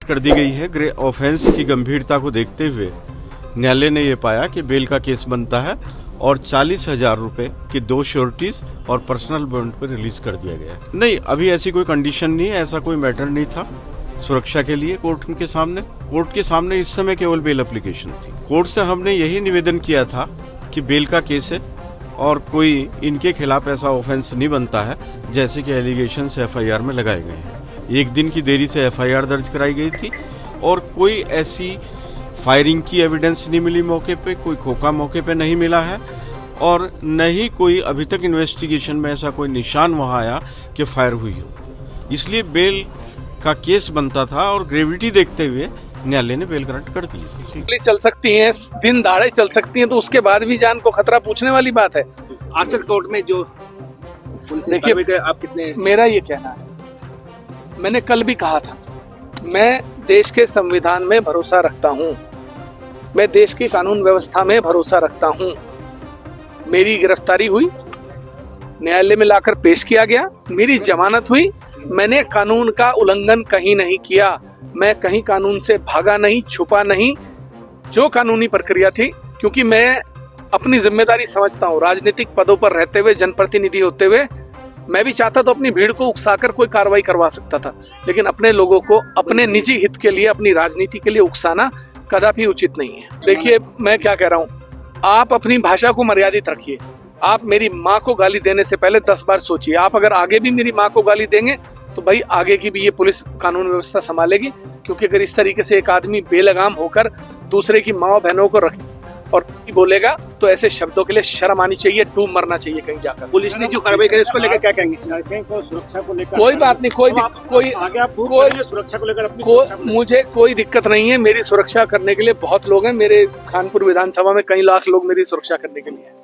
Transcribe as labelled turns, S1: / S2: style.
S1: कर दी गई है। ऑफेंस की गंभीरता को देखते हुए न्यायालय ने यह पाया कि बेल का केस बनता है और 40,000 रुपए की 2 श्योरिटीज और पर्सनल बॉन्ड पर रिलीज कर दिया गया है। नहीं, अभी ऐसी कोई कंडीशन नहीं है, ऐसा कोई मैटर नहीं था सुरक्षा के लिए कोर्ट के सामने इस समय केवल बेल एप्लीकेशन थी। कोर्ट से हमने यही निवेदन किया था कि बेल का केस है और कोई इनके खिलाफ ऐसा ऑफेंस नहीं बनता है जैसे कि एलिगेशंस एफआईआर में लगाए गए हैं। 1 दिन की देरी से एफआईआर दर्ज कराई गई थी और कोई ऐसी फायरिंग की एविडेंस नहीं मिली मौके पे, कोई खोखा मौके पे नहीं मिला है और न ही कोई अभी तक इन्वेस्टिगेशन में ऐसा कोई निशान वहां आया कि फायर हुई हो। इसलिए बेल का केस बनता था और ग्रेविटी देखते हुए न्यायालय ने बेल ग्रांट कर दी।
S2: गोली चल सकती है, दिन दहाड़े चल सकती है, तो उसके बाद भी जान को खतरा पूछने वाली बात है।
S3: आसर कोर्ट में जो
S2: देखिए,
S3: आप कितने,
S2: मेरा ये कहना है, मैंने कल भी कहा था, मैं देश के संविधान में भरोसा रखता हूँ, मैं देश की कानून व्यवस्था में भरोसा रखता हूँ। मेरी गिरफ्तारी हुई, न्यायालय में लाकर पेश किया गया, मेरी जमानत हुई, मैंने कानून का उल्लंघन कहीं नहीं किया, मैं कहीं कानून से भागा नहीं, छुपा नहीं, जो कानूनी प्रक्रिया थी, क्योंकि मैं अपनी जिम्मेदारी समझता हूँ। राजनीतिक पदों पर रहते हुए, जनप्रतिनिधि होते हुए, मैं भी चाहता तो अपनी भीड़ को उकसाकर कोई कार्रवाई करवा सकता था, लेकिन अपने लोगों को अपने निजी हित के लिए, अपनी राजनीति के लिए उकसाना कदापि उचित नहीं है। देखिए, मैं क्या कह रहा हूँ, आप अपनी भाषा को मर्यादित रखिए। आप मेरी माँ को गाली देने से पहले 10 बार सोचिए। आप अगर आगे भी मेरी माँ को गाली देंगे तो भाई आगे की भी ये पुलिस कानून व्यवस्था संभालेगी, क्योंकि अगर इस तरीके से एक आदमी बेलगाम होकर दूसरे की माँ बहनों को रख और बोलेगा तो ऐसे शब्दों के लिए शर्म आनी चाहिए, डूब मरना चाहिए कहीं जाकर।
S3: पुलिस ने जो कार्रवाई करी उसको लेकर क्या कहेंगे? लाइसेंस और सुरक्षा को लेकर
S2: कोई बात नहीं,
S3: सुरक्षा को लेकर
S2: मुझे कोई दिक्कत नहीं है। मेरी सुरक्षा करने के लिए बहुत लोग हैं। मेरे खानपुर विधानसभा में कई लाख लोग मेरी सुरक्षा करने के लिए हैं।